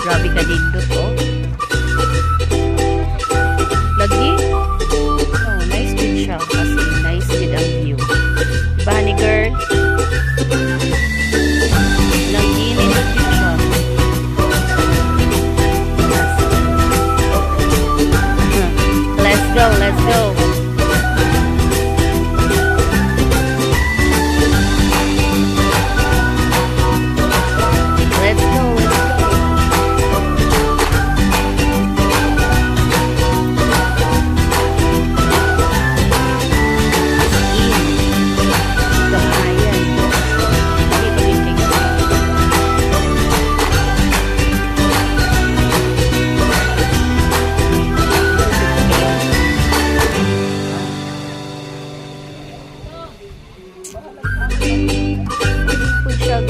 Grabe ka dito to. Lagi? Oh, nice din siya. Kasi nice din ang view. Diba, honey girl? Lagi, nice din siya. Let's go, let's go. Let's go, let's go.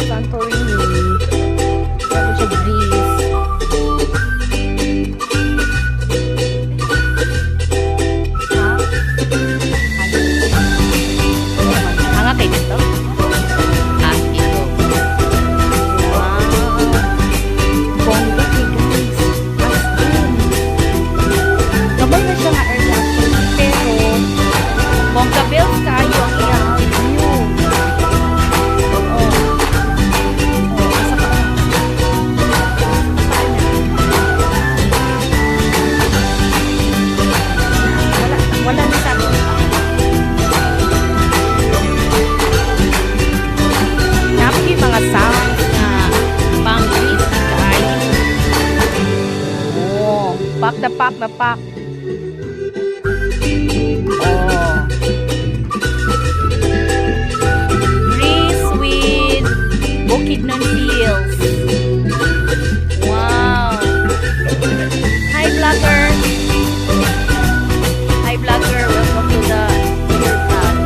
Santorini. Tapos siya Greece. Ha? Hanga kayo dito? Ah, dito. Wow. Bongga kayo guys. As in. Kabay na siya nga aircraft. Pero, bongga bills kayo ang iyang view. Wala na sa akin. Napaki mga sounds na pang crispy kayo. Oh, pak na pak na pak. Oh. Greece with Bukidnon Hills. Wow. Hi vlogger. Vlogger, welcome to the vlog.